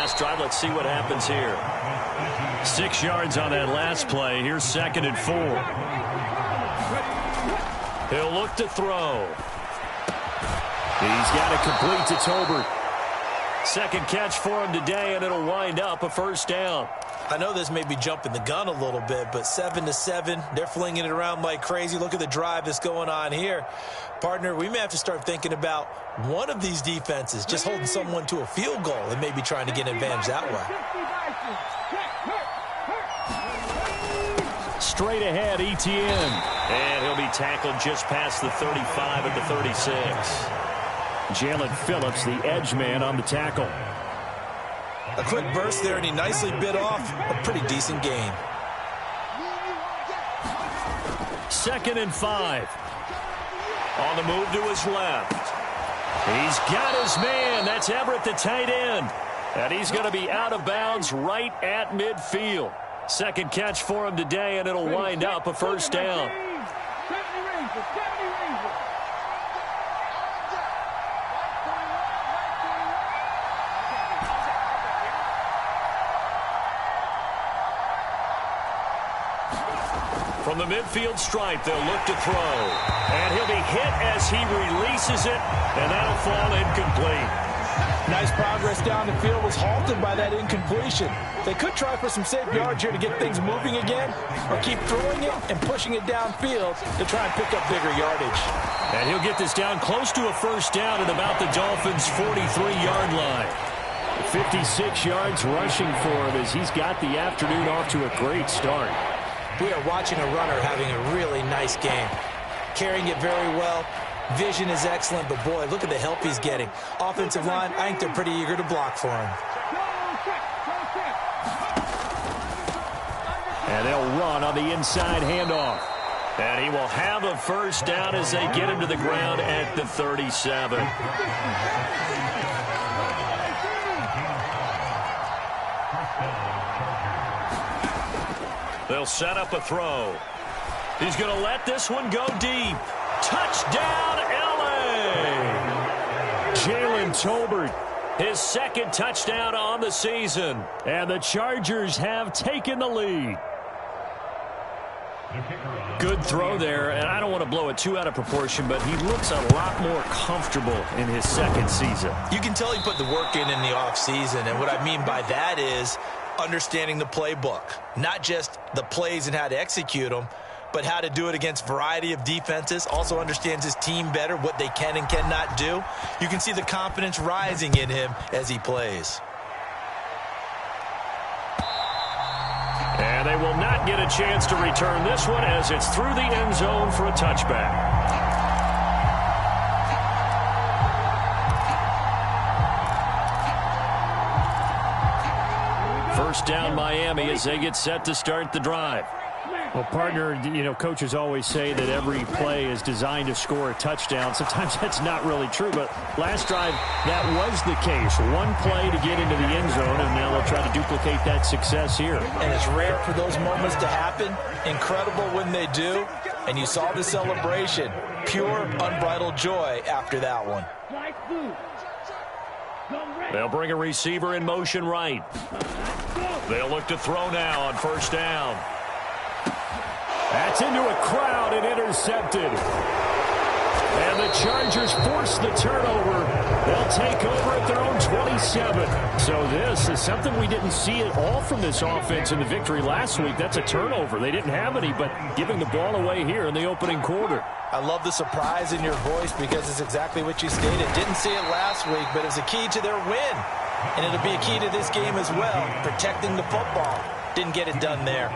last drive. Let's see what happens here. 6 yards on that last play. Here's 2nd and 4. He'll look to throw. He's got it complete to Tolbert. 2nd catch for him today, and it'll wind up a 1st down. I know this may be jumping the gun a little bit, but 7-7, they're flinging it around like crazy. Look at the drive that's going on here. Partner, we may have to start thinking about one of these defenses just holding someone to a field goal and maybe trying to get an advantage that way. Straight ahead, Etienne. And he'll be tackled just past the 35 at the 36. Jalen Phillips, the edge man, on the tackle. A quick burst there, and he nicely bit off a pretty decent gain. 2nd and 5. On the move to his left. He's got his man. That's Everett, the tight end. And he's going to be out of bounds right at midfield. 2nd catch for him today, and it'll wind up a 1st down. From the midfield stripe, they'll look to throw. And he'll be hit as he releases it, and that'll fall incomplete. Nice progress down the field, was halted by that incompletion. They could try for some safe yards here to get things moving again, or keep throwing it and pushing it downfield to try and pick up bigger yardage. And he'll get this down close to a 1st down at about the Dolphins' 43-yard line. 56 yards rushing for him as he's got the afternoon off to a great start. We are watching a runner having a really nice game. Carrying it very well. Vision is excellent, but boy, look at the help he's getting. Offensive line, I think they're pretty eager to block for him. And they'll run on the inside handoff. And he will have a 1st down as they get him to the ground at the 37. They'll set up a throw. He's going to let this one go deep. Touchdown, L.A. Jalen Tolbert, his 2nd touchdown on the season. And the Chargers have taken the lead. Good throw there, and I don't want to blow it too out of proportion, but he looks a lot more comfortable in his 2nd season. You can tell he put the work in the offseason, and what I mean by that is understanding the playbook. Not just the plays and how to execute them, but how to do it against a variety of defenses. Also understands his team better, what they can and cannot do. You can see the confidence rising in him as he plays. And they will not get a chance to return this one as it's through the end zone for a touchback. 1st down, Miami, as they get set to start the drive. Well, partner, you know, coaches always say that every play is designed to score a touchdown. Sometimes that's not really true, but last drive, that was the case. One play to get into the end zone, and now they'll try to duplicate that success here. And it's rare for those moments to happen. Incredible when they do. And you saw the celebration. Pure, unbridled joy after that one. They'll bring a receiver in motion right. They'll look to throw now on 1st down. That's into a crowd and intercepted. And the Chargers force the turnover. They'll take over at their own 27. So this is something we didn't see at all from this offense in the victory last week. That's a turnover. They didn't have any, but giving the ball away here in the opening quarter. I love the surprise in your voice because it's exactly what you stated. Didn't see it last week, but it was a key to their win. And it'll be a key to this game as well, protecting the football. Didn't get it done there.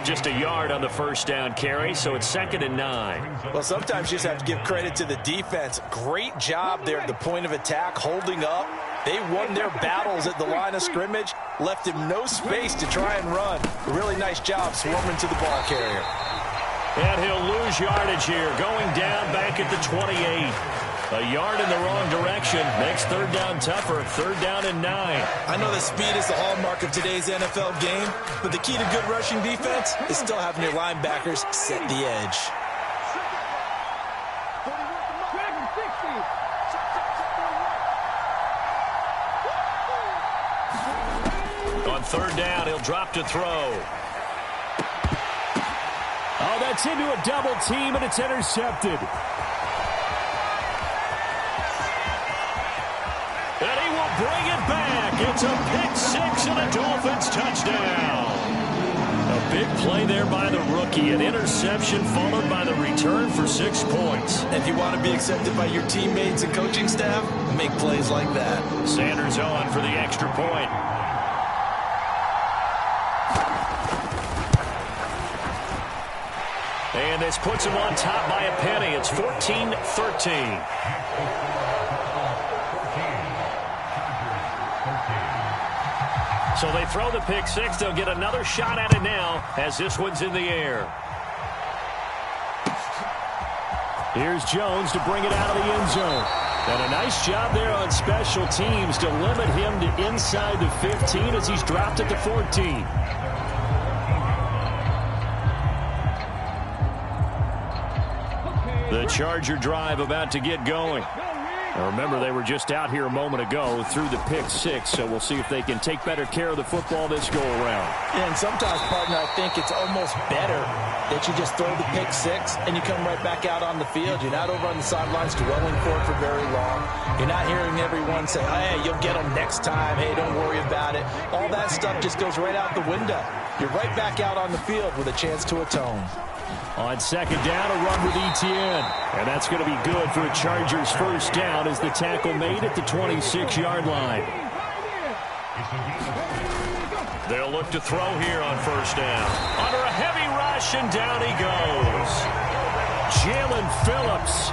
Just a yard on the 1st down carry, so it's 2nd and 9. Well, sometimes you just have to give credit to the defense. Great job there at the point of attack, holding up. They won their battles at the line of scrimmage, left him no space to try and run. A really nice job swarming to the ball carrier. And he'll lose yardage here, going down back at the 28. A yard in the wrong direction makes 3rd down tougher. 3rd down and 9. I know that speed is the hallmark of today's NFL game, but the key to good rushing defense is still having your linebackers set the edge. On third down, he'll drop to throw. Oh, that's into a double team, and it's intercepted. And he will bring it back. It's a pick-6 and a Dolphins touchdown. A big play there by the rookie. An interception followed by the return for 6 points. If you want to be accepted by your teammates and coaching staff, make plays like that. Sanders on for the extra point. And this puts him on top by a penny. It's 14-13. So they throw the pick-6. They'll get another shot at it now as this one's in the air. Here's Jones to bring it out of the end zone. And a nice job there on special teams to limit him to inside the 15 as he's dropped at the 14. The Charger drive about to get going. Now remember, they were just out here a moment ago through the pick-6, so we'll see if they can take better care of the football this go-around. Yeah, and sometimes, partner, I think it's almost better that you just throw the pick-6 and you come right back out on the field. You're not over on the sidelines dwelling for it for very long. You're not hearing everyone say, hey, you'll get them next time. Hey, don't worry about it. All that stuff just goes right out the window. You're right back out on the field with a chance to atone. On second down, a run with Etienne. And that's going to be good for a Chargers first down as the tackle made at the 26-yard line. They'll look to throw here on first down. Under a heavy rush, and down he goes. Jalen Phillips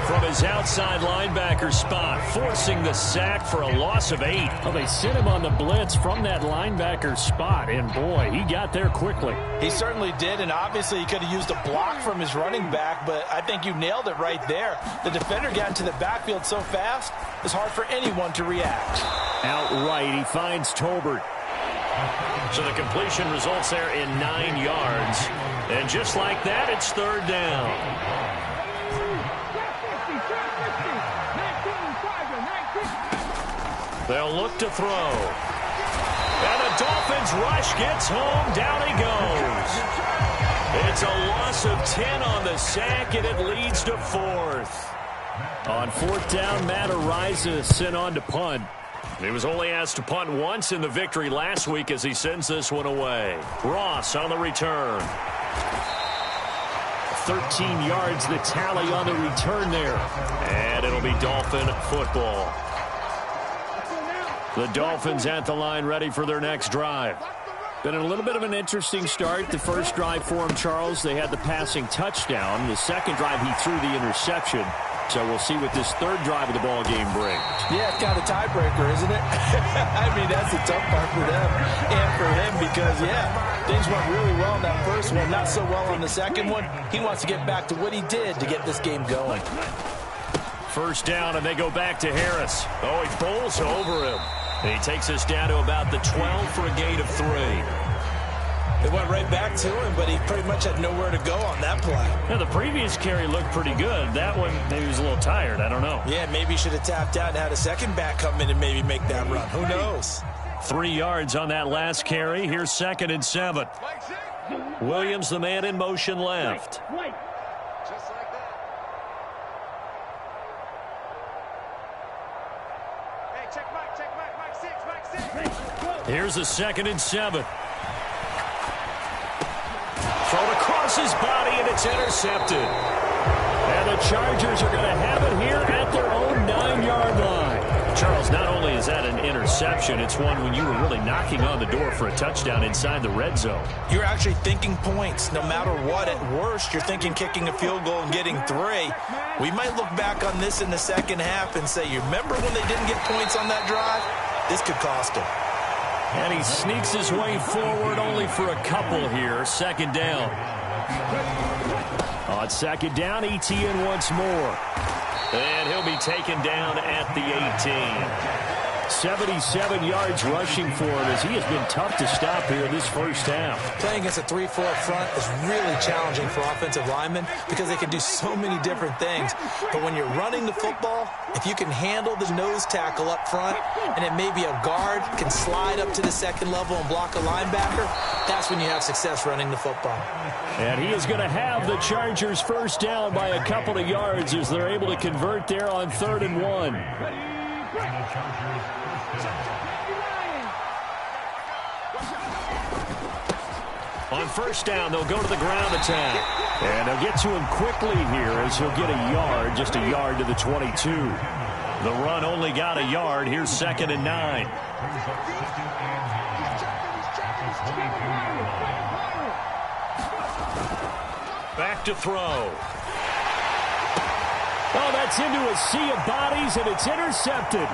from his outside linebacker spot, forcing the sack for a loss of 8. Well, they sent him on the blitz from that linebacker spot, and boy, he got there quickly. He certainly did, and obviously he could have used a block from his running back, but I think you nailed it right there. The defender got into the backfield so fast, it's hard for anyone to react. Outright, he finds Tolbert. So the completion results there in 9 yards. And just like that, it's third down. They'll look to throw. And the Dolphins rush gets home. Down he goes. It's a loss of 10 on the sack, and it leads to 4th. On fourth down, Matt Araiza sent on to punt. He was only asked to punt once in the victory last week as he sends this one away. Ross on the return. 13 yards, the tally on the return there. And it'll be Dolphin football. The Dolphins at the line ready for their next drive. Been a little bit of an interesting start. The first drive for him, Charles, they had the passing touchdown. The second drive, he threw the interception. So we'll see what this third drive of the ball game brings. Yeah, it's kind of a tiebreaker, isn't it? I mean, that's the tough part for them and for him because, yeah, things went really well in that first one, not so well on the second one. He wants to get back to what he did to get this game going. First down, and they go back to Harris. Oh, he bowls over him. And he takes us down to about the 12 for a gain of 3. They went right back to him, but he pretty much had nowhere to go on that play. Now, the previous carry looked pretty good. That one, maybe he was a little tired. I don't know. Yeah, maybe he should have tapped out and had a second back come in and maybe make that run. Who knows? 3 yards on that last carry. Here's 2nd and 7. Williams, the man in motion left. Here's a 2nd and 7. Thrown across his body, and it's intercepted. And the Chargers are going to have it here at their own 9-yard line. Charles, not only is that an interception, it's one when you were really knocking on the door for a touchdown inside the red zone. You're actually thinking points no matter what. At worst, you're thinking kicking a field goal and getting 3. We might look back on this in the second half and say, you remember when they didn't get points on that drive? This could cost them. And he sneaks his way forward only for a couple here. 2nd down. On 2nd down, Etienne once more. And he'll be taken down at the 18. 77 yards rushing for him as he has been tough to stop here this first half. Playing against a 3-4 front is really challenging for offensive linemen because they can do so many different things. But when you're running the football, if you can handle the nose tackle up front and then maybe a guard can slide up to the second level and block a linebacker, that's when you have success running the football. And he is going to have the Chargers first down by a couple of yards as they're able to convert there on 3rd and 1. On first down, they'll go to the ground attack. And they'll get to him quickly here as he'll get a yard, just a yard to the 22. The run only got a yard. Here's 2nd and 9. Back to throw. Oh, that's into a sea of bodies, and it's intercepted.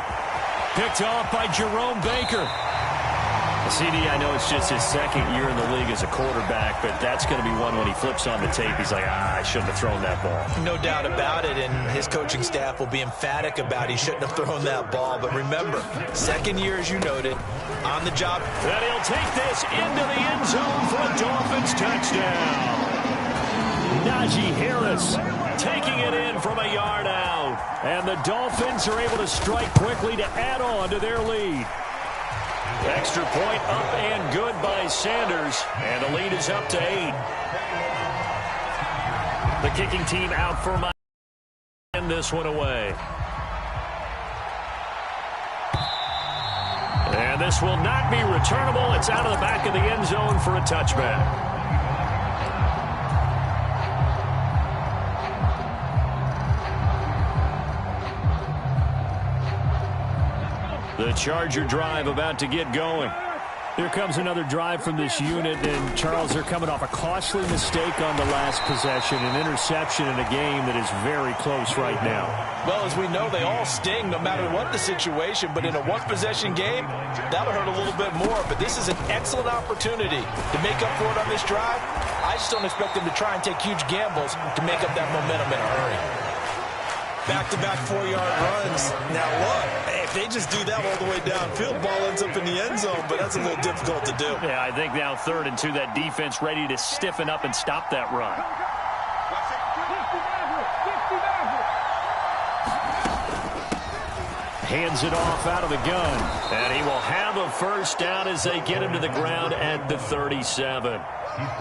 Picked off by Jerome Baker. CD, I know it's just his 2nd year in the league as a quarterback, but that's going to be one when he flips on the tape. He's like, I shouldn't have thrown that ball. No doubt about it, and his coaching staff will be emphatic about he shouldn't have thrown that ball. But remember, 2nd year, as you noted, on the job. And he'll take this into the end zone for a Dolphins touchdown. Najee Harris taking it in from a yard out. And the Dolphins are able to strike quickly to add on to their lead. Extra point up and good by Sanders. And the lead is up to 8. The kicking team out for Miami. And this one away. And this will not be returnable. It's out of the back of the end zone for a touchback. The Charger drive about to get going. Here comes another drive from this unit, and Charles, they're coming off a costly mistake on the last possession, an interception in a game that is very close right now. Well, as we know, they all sting no matter what the situation, but in a one-possession game, that'll hurt a little bit more. But this is an excellent opportunity to make up for it on this drive. I just don't expect them to try and take huge gambles to make up that momentum in a hurry. Back-to-back 4-yard runs. Now, look, if they just do that all the way downfield, ball ends up in the end zone, but that's a little difficult to do. Yeah, I think now 3rd and 2, that defense ready to stiffen up and stop that run. Hands it off out of the gun. And he will have a first down as they get him to the ground at the 37.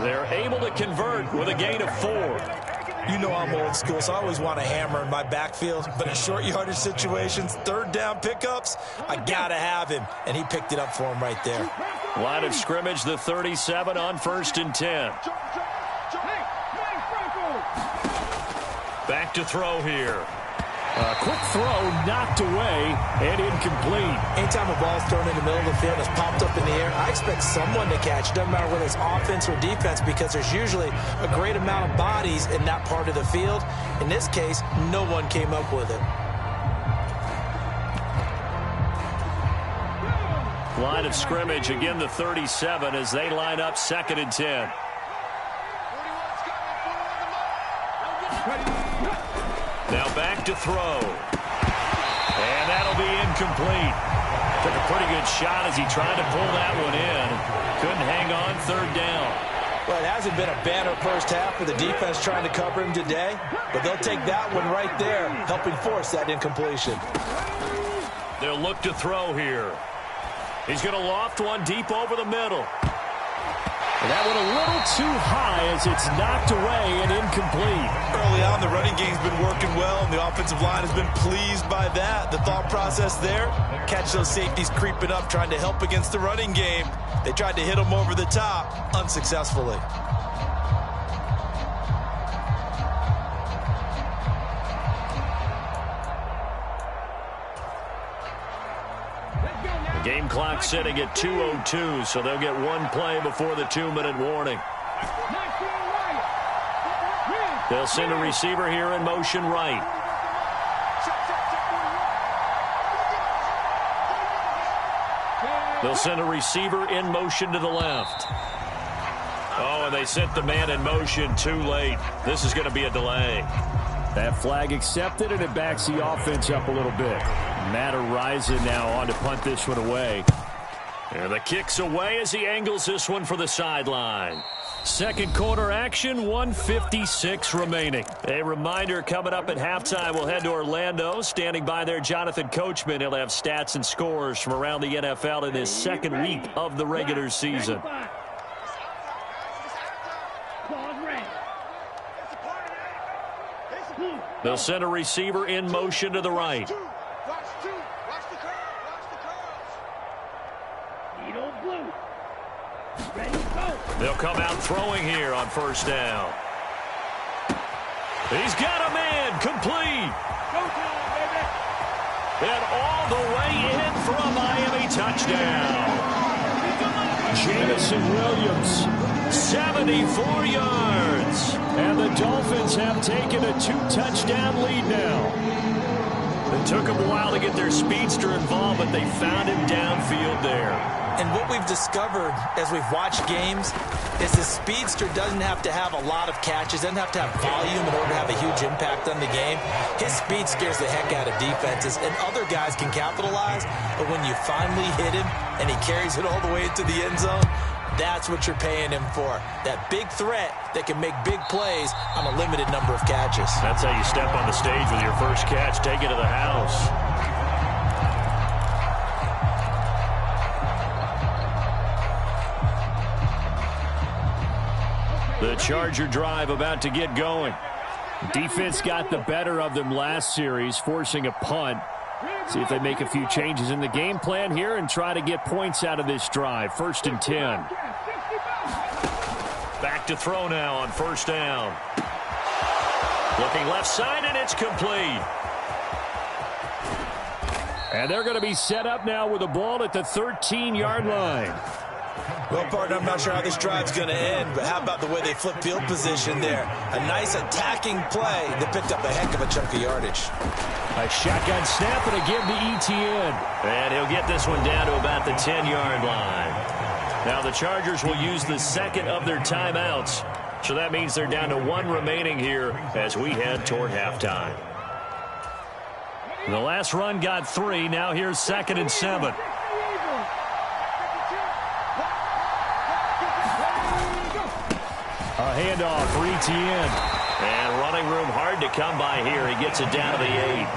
They're able to convert with a gain of 4. You know I'm old school, so I always want to hammer in my backfield. But in short yardage situations, 3rd down pickups, I got to have him. And he picked it up for him right there. Line of scrimmage, the 37 on 1st and 10. Back to throw here. A quick throw knocked away and incomplete. Anytime a ball's thrown in the middle of the field and it's popped up in the air, I expect someone to catch. It doesn't matter whether it's offense or defense because there's usually a great amount of bodies in that part of the field. In this case, no one came up with it. Line of scrimmage, again the 37 as they line up 2nd and 10. Now back to throw. And that'll be incomplete. Took a pretty good shot as he tried to pull that one in. Couldn't hang on 3rd down. Well, it hasn't been a banner first half for the defense trying to cover him today, but they'll take that one right there, helping force that incompletion. They'll look to throw here. He's going to loft one deep over the middle. And that one a little too high as it's knocked away and incomplete. Early on, the running game's been working well, and the offensive line has been pleased by that. The thought process there, catch those safeties creeping up, trying to help against the running game. They tried to hit them over the top, unsuccessfully. Game clock sitting at 2:02, so they'll get one play before the 2-minute warning. They'll send a receiver here in motion right. They'll send a receiver in motion to the left. Oh, and they sent the man in motion too late. This is going to be a delay. That flag accepted, and it backs the offense up a little bit. Matt Araiza now on to punt this one away. And the kick's away as he angles this one for the sideline. Second quarter action, 1:56 remaining. A reminder coming up at halftime, we'll head to Orlando. Standing by there, Jonathan Coachman. He'll have stats and scores from around the NFL in his second week of the regular season. They'll send a receiver in motion to the right. They'll come out throwing here on first down. He's got a man, complete. And all the way in for a Miami touchdown. Jamison Williams, 74 yards. And the Dolphins have taken a 2-touchdown lead now. It took them a while to get their speedster involved, but they found him downfield there. And what we've discovered as we've watched games is the speedster doesn't have to have a lot of catches, doesn't have to have volume in order to have a huge impact on the game. His speed scares the heck out of defenses, and other guys can capitalize. But when you finally hit him and he carries it all the way into the end zone, that's what you're paying him for. That big threat that can make big plays on a limited number of catches. That's how you step on the stage with your first catch. Take it to the house. The Charger drive about to get going. Defense got the better of them last series, forcing a punt. See if they make a few changes in the game plan here and try to get points out of this drive. 1st and 10. Back to throw now on first down. Looking left side, and it's complete. And they're going to be set up now with the ball at the 13-yard line. Well, partner, I'm not sure how this drive's going to end, but how about the way they flip field position there? A nice attacking play that picked up a heck of a chunk of yardage. A shotgun snap and a give to Etienne. And he'll get this one down to about the 10-yard line. Now the Chargers will use the second of their timeouts. So that means they're down to 1 remaining here as we head toward halftime. The last run got 3. Now here's 2nd and 7. A handoff for Etienne. And running room hard to come by here. He gets it down to the 8.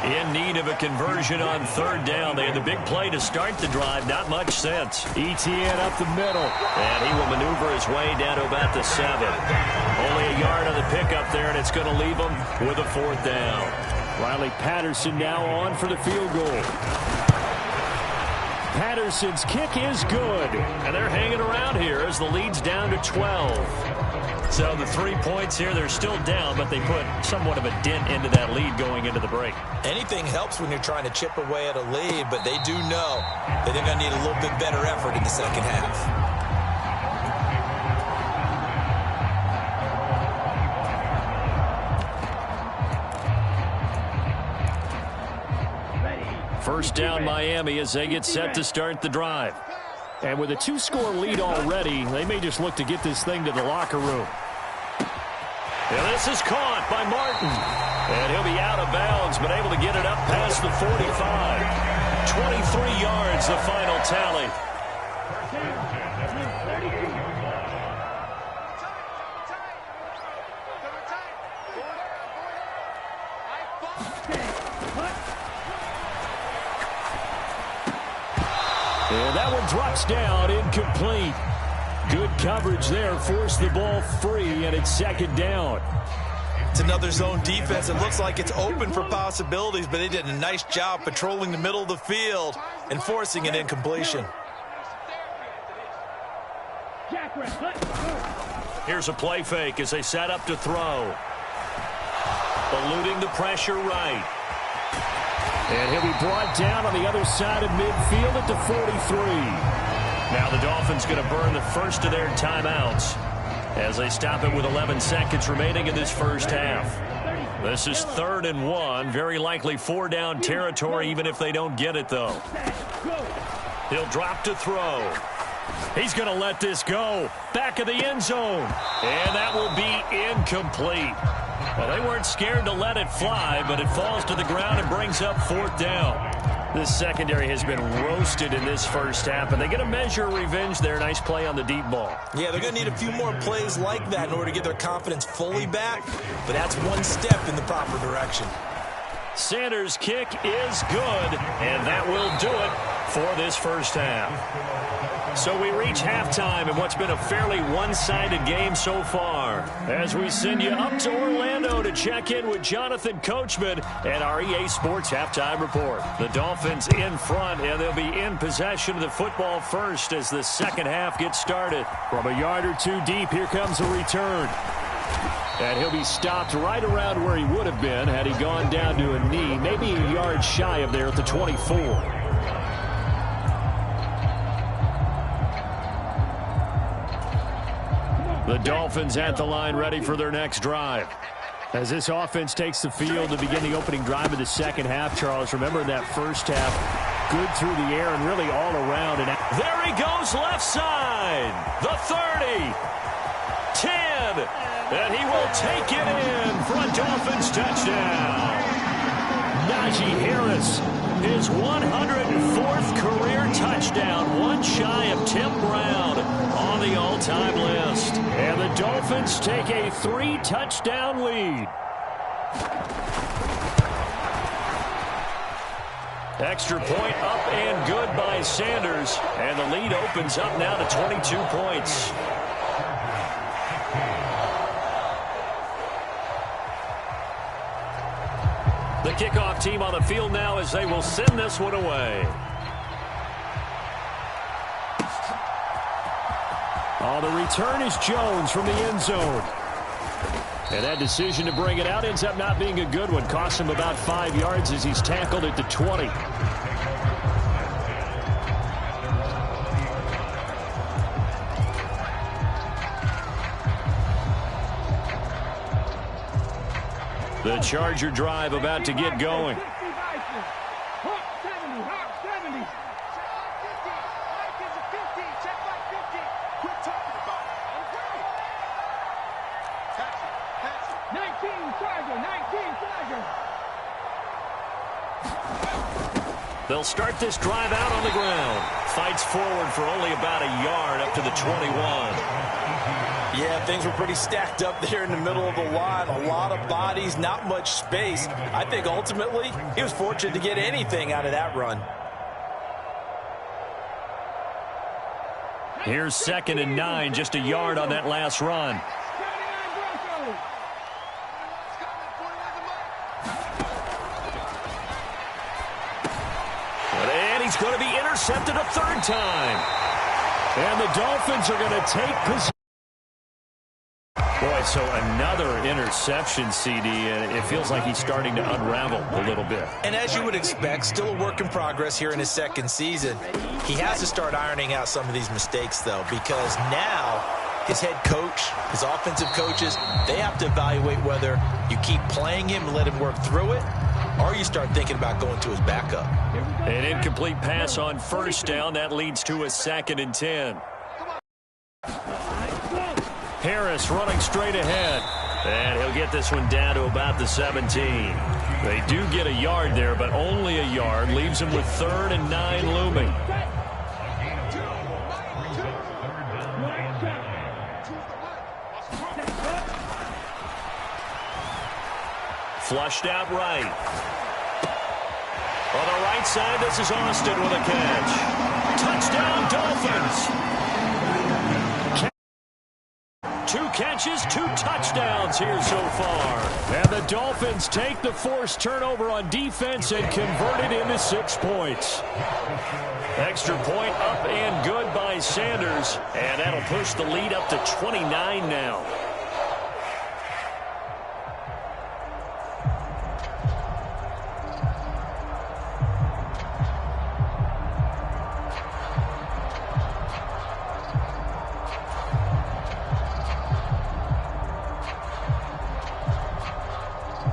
In need of a conversion on 3rd down. They had the big play to start the drive. Not much sense. Etienne up the middle. And he will maneuver his way down to about the 7. Only a yard on the pickup there, and it's going to leave him with a 4th down. Riley Patterson now on for the field goal. Patterson's kick is good. And they're hanging around here as the lead's down to 12. So the 3 points here, they're still down, but they put somewhat of a dent into that lead going into the break. Anything helps when you're trying to chip away at a lead, but they do know that they're going to need a little bit better effort in the second half. First down Miami as they get set to start the drive. And with a 2-score lead already, they may just look to get this thing to the locker room. And this is caught by Martin. And he'll be out of bounds, but able to get it up past the 45. 23 yards, the final tally. And that one drops down, incomplete. Good coverage there, forced the ball free, and it's 2nd down. It's another zone defense. It looks like it's open for possibilities, but they did a nice job patrolling the middle of the field and forcing an incompletion. Here's a play fake as they set up to throw. Eluding the pressure right. And he'll be brought down on the other side of midfield at the 43. Now the Dolphins going to burn the first of their timeouts as they stop it with 11 seconds remaining in this first half. This is 3rd and 1. Very likely 4-down territory even if they don't get it, though. He'll drop to throw. He's going to let this go. Back of the end zone. And that will be incomplete. Well, they weren't scared to let it fly, but it falls to the ground and brings up 4th down. This secondary has been roasted in this first half, and they get a measure of revenge there. Nice play on the deep ball. Yeah, they're going to need a few more plays like that in order to get their confidence fully back, but that's one step in the proper direction. Sanders' kick is good, and that will do it for this first half. So we reach halftime in what's been a fairly one-sided game so far, as we send you up to Orlando to check in with Jonathan Coachman and our EA Sports Halftime Report. The Dolphins in front, and they'll be in possession of the football first as the second half gets started. From a yard or two deep, here comes a return. And he'll be stopped right around where he would have been had he gone down to a knee, maybe a yard shy of there at the 24. The Dolphins at the line, ready for their next drive. As this offense takes the field to begin the opening drive of the second half, Charles, remember that first half, good through the air and really all around. And there he goes, left side, the 30, 10, and he will take it in for a Dolphins touchdown. Najee Harris, his 104th career touchdown, one shy of Tim Brown on the all-time list. And the Dolphins take a 3-touchdown lead. Extra point up and good by Sanders. And the lead opens up now to 22 points. The kickoff team on the field now as they will send this one away. Oh, the return is Jones from the end zone. And that decision to bring it out ends up not being a good one. Costs him about 5 yards as he's tackled at the 20. The Charger drive about to get going. They'll start this drive out on the ground. Fights forward for only about a yard up to the 21. Yeah, things were pretty stacked up there in the middle of the line. A lot of bodies, not much space. I think ultimately he was fortunate to get anything out of that run. Here's 2nd and 9, just a yard on that last run. And he's going to be intercepted a 3rd time. And the Dolphins are going to take possession. Boy, so another interception, CD, and it feels like he's starting to unravel a little bit. And as you would expect, still a work in progress here in his second season. He has to start ironing out some of these mistakes, though, because now his head coach, his offensive coaches, they have to evaluate whether you keep playing him and let him work through it, or you start thinking about going to his backup. An incomplete pass on 1st down. That leads to a 2nd and 10. Harris running straight ahead. And he'll get this one down to about the 17. They do get a yard there, but only a yard. Leaves him with 3rd and 9 looming. Flushed out right. On the right side, this is Austin with a catch. Touchdown, Dolphins. 2 catches, 2 touchdowns here so far. And the Dolphins take the forced turnover on defense and convert it into 6 points. Extra point up and good by Sanders. And that'll push the lead up to 29 now.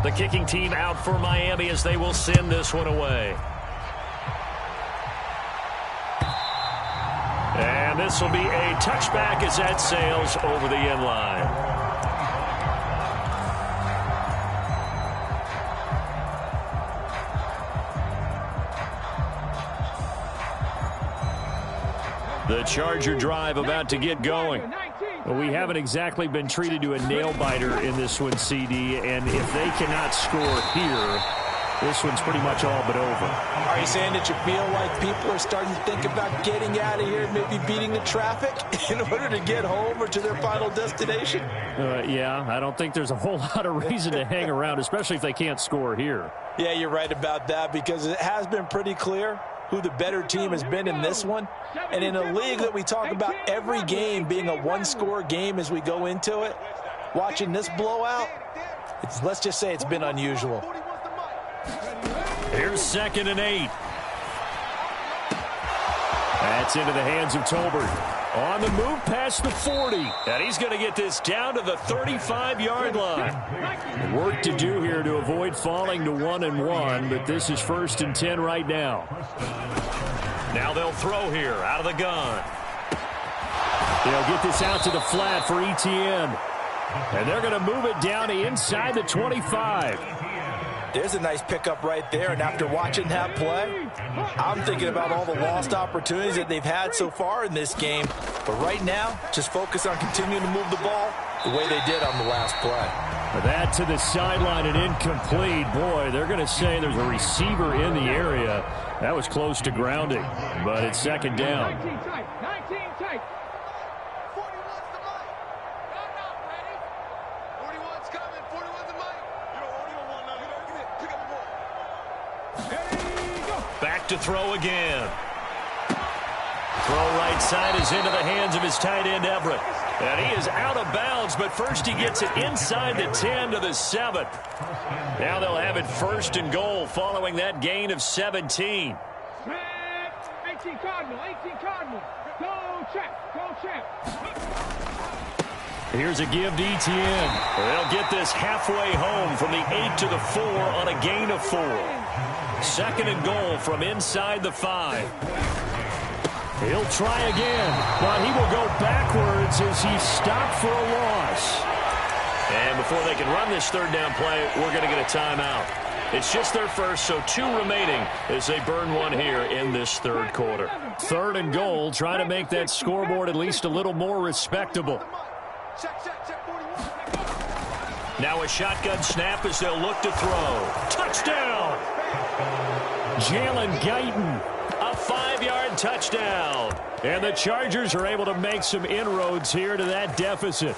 The kicking team out for Miami as they will send this one away. And this will be a touchback as that sails over the end line. The Charger drive about to get going. Well, we haven't exactly been treated to a nail-biter in this one, CD, and if they cannot score here, this one's pretty much all but over. Are you saying that you feel like people are starting to think about getting out of here, maybe beating the traffic in order to get home or to their final destination? Yeah, I don't think there's a whole lot of reason to hang around, especially if they can't score here. Yeah, you're right about that, because it has been pretty clear who the better team has been in this one. And in a league that we talk about every game being a one-score game as we go into it, watching this blowout, let's just say it's been unusual. Here's 2nd and 8. That's into the hands of Tolbert. On the move past the 40. And he's going to get this down to the 35-yard line. Work to do here to avoid falling to 1-1, but this is 1st and 10 right now. Now they'll throw here out of the gun. They'll get this out to the flat for Etienne. And they're going to move it down to inside the 25. There's a nice pickup right there, and after watching that play, I'm thinking about all the lost opportunities that they've had so far in this game. But right now, just focus on continuing to move the ball the way they did on the last play. That to the sideline and incomplete. Boy, they're going to say there's a receiver in the area. That was close to grounding, but it's 2nd down. 19 tight. 41's the mic. No, not ready. 41's coming. 41's the mic. You don't want none. Give it. Pick up the ball. Back to throw again. Throw right side is into the hands of his tight end, Everett. And he is out of bounds, but first he gets it inside the 10 to the 7. Now they'll have it 1st and goal following that gain of 17. 18 Cardinal. Go check. Here's a give to Etienne. They'll get this halfway home from the 8 to the 4 on a gain of 4. 2nd and goal from inside the 5. He'll try again, but he will go backwards as he's stopped for a loss. And before they can run this 3rd down play, we're going to get a timeout. It's just their first, so 2 remaining as they burn one here in this 3rd quarter. 3rd and goal, trying to make that scoreboard at least a little more respectable. Check, 41. Now a shotgun snap as they'll look to throw. Touchdown! Jalen Guyton. A 5-yard touchdown. And the Chargers are able to make some inroads here to that deficit.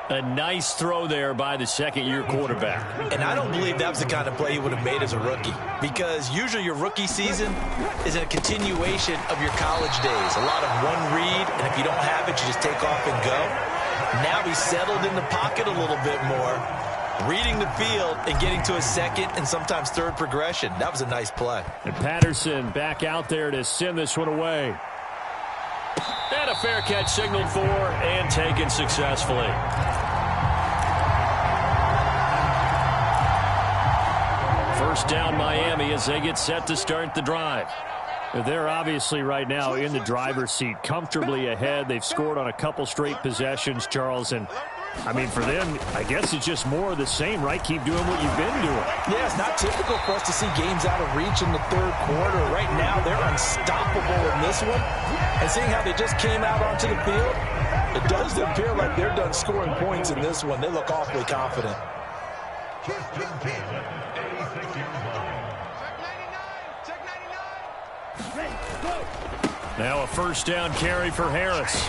A nice throw there by the 2nd-year quarterback. And I don't believe that was the kind of play he would have made as a rookie, because usually your rookie season is a continuation of your college days. A lot of one read, and if you don't have it, you just take off and go. Now he's settled in the pocket a little bit more, reading the field and getting to a 2nd and sometimes 3rd progression. That was a nice play. And Patterson back out there to send this one away. And a fair catch signaled for and taken successfully. First down Miami as they get set to start the drive. They're obviously right now in the driver's seat, comfortably ahead. They've scored on a couple straight possessions, Charles, and I mean, for them, I guess it's just more of the same, right? Keep doing what you've been doing. Yeah, it's not typical for us to see games out of reach in the 3rd quarter. Right now, they're unstoppable in this one. And seeing how they just came out onto the field, it does appear like they're done scoring points in this one. They look awfully confident. Now a 1st down carry for Harris.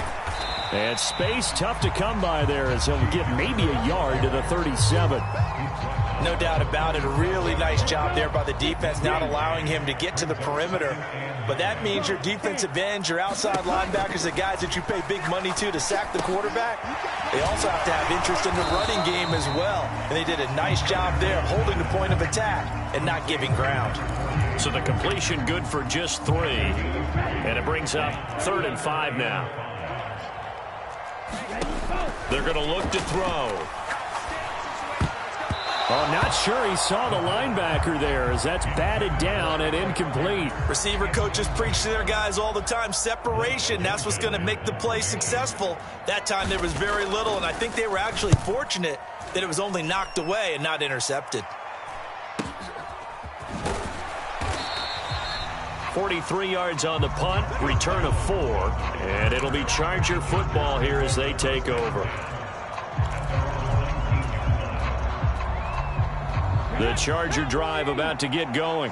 And space tough to come by there as he'll get maybe a yard to the 37. No doubt about it. A really nice job there by the defense, not allowing him to get to the perimeter. But that means your defensive ends, your outside linebackers, the guys that you pay big money to sack the quarterback, they also have to have interest in the running game as well. And they did a nice job there holding the point of attack and not giving ground. So the completion good for just 3. And it brings up 3rd and 5 now. They're going to look to throw. Oh, not sure he saw the linebacker there as that's batted down and incomplete. Receiver coaches preach to their guys all the time. Separation, that's what's going to make the play successful. That time there was very little, and I think they were actually fortunate that it was only knocked away and not intercepted. 43 yards on the punt, return of 4, and it'll be Charger football here as they take over. The Charger drive about to get going.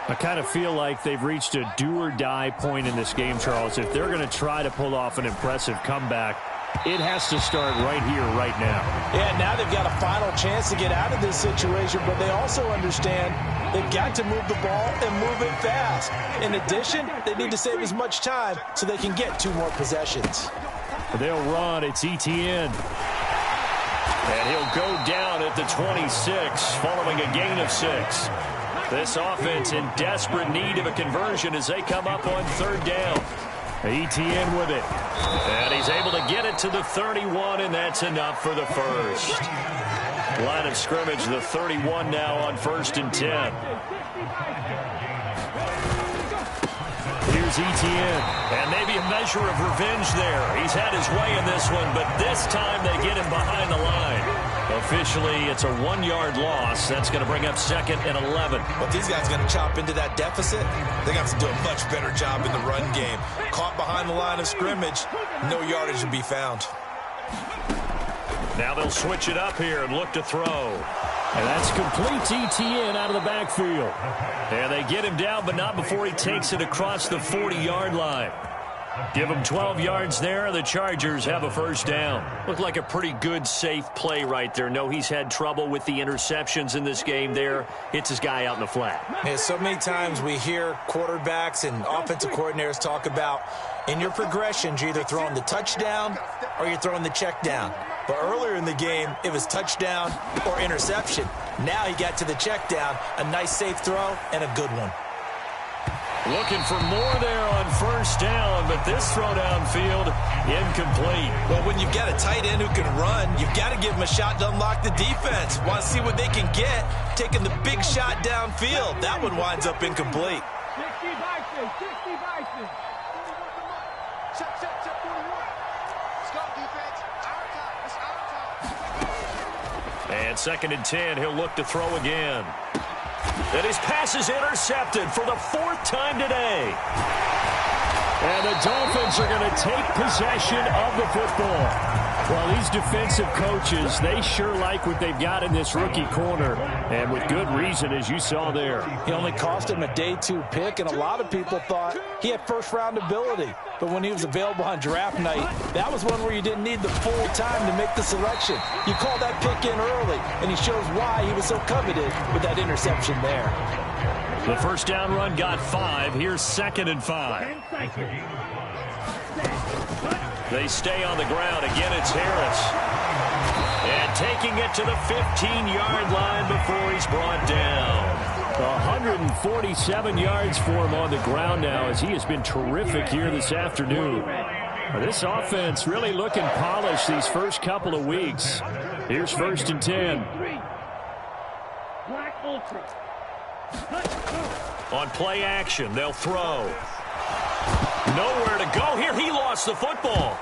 I kind of feel like they've reached a do-or-die point in this game, Charles. If they're going to try to pull off an impressive comeback, it has to start right here, right now. Yeah, now they've got a final chance to get out of this situation, but they also understand they've got to move the ball and move it fast. In addition, they need to save as much time so they can get 2 more possessions. They'll run. It's Etienne. And he'll go down at the 26, following a gain of 6. This offense in desperate need of a conversion as they come up on 3rd down. Etienne with it. And he's able to get it to the 31, and that's enough for the first. Line of scrimmage, the 31 now on 1st and 10. Here's Etienne. And maybe a measure of revenge there. He's had his way in this one, but this time they get him behind the line. Officially, it's a 1-yard loss. That's going to bring up 2nd and 11. But these guys going to chop into that deficit. They're going to have to do a much better job in the run game. Caught behind the line of scrimmage, no yardage to be found. Now they'll switch it up here and look to throw. And that's complete to Etienne out of the backfield. And they get him down, but not before he takes it across the 40-yard line. Give him 12 yards there. The Chargers have a first down. Looked like a pretty good, safe play right there. No, he's had trouble with the interceptions in this game there. Hits his guy out in the flat. Yeah, so many times we hear quarterbacks and offensive coordinators talk about in your progressions, you're either throwing the touchdown or you're throwing the check down. But earlier in the game, it was touchdown or interception. Now he got to the check down, a nice safe throw, and a good one. Looking for more there on 1st down, but this throw downfield, incomplete. Well, when you've got a tight end who can run, you've got to give him a shot to unlock the defense. Want to see what they can get, taking the big shot downfield. That one winds up incomplete. 60 Bison, 60 Bison. Check 41. Let's go, defense. Our time. It's our time. And 2nd and 10, he'll look to throw again. And his pass is intercepted for the 4th time today. And the Dolphins are going to take possession of the football. Well, these defensive coaches, they sure like what they've got in this rookie corner. And with good reason, as you saw there. He only cost him a day 2 pick, and a lot of people thought he had first-round ability. But when he was available on draft night, that was one where you didn't need the full time to make the selection. You called that pick in early, and he shows why he was so coveted with that interception there. The first down run got 5. Here's 2nd and 5. They stay on the ground. Again, it's Harris. And taking it to the 15-yard line before he's brought down. 147 yards for him on the ground now as he has been terrific here this afternoon. This offense really looking polished these first couple of weeks. Here's 1st and 10. Black Ultra. On play action, they'll throw. Nowhere to go here. He lost the football.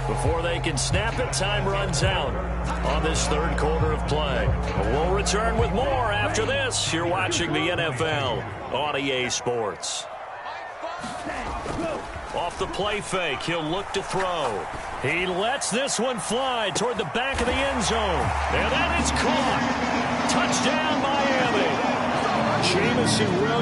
Before they can snap it, time runs out on this 3rd quarter of play. We'll return with more after this. You're watching the NFL on EA Sports. Off the play fake, he'll look to throw. He lets this one fly toward the back of the end zone. And that is caught. Touchdown, Miami. Jamison Williams.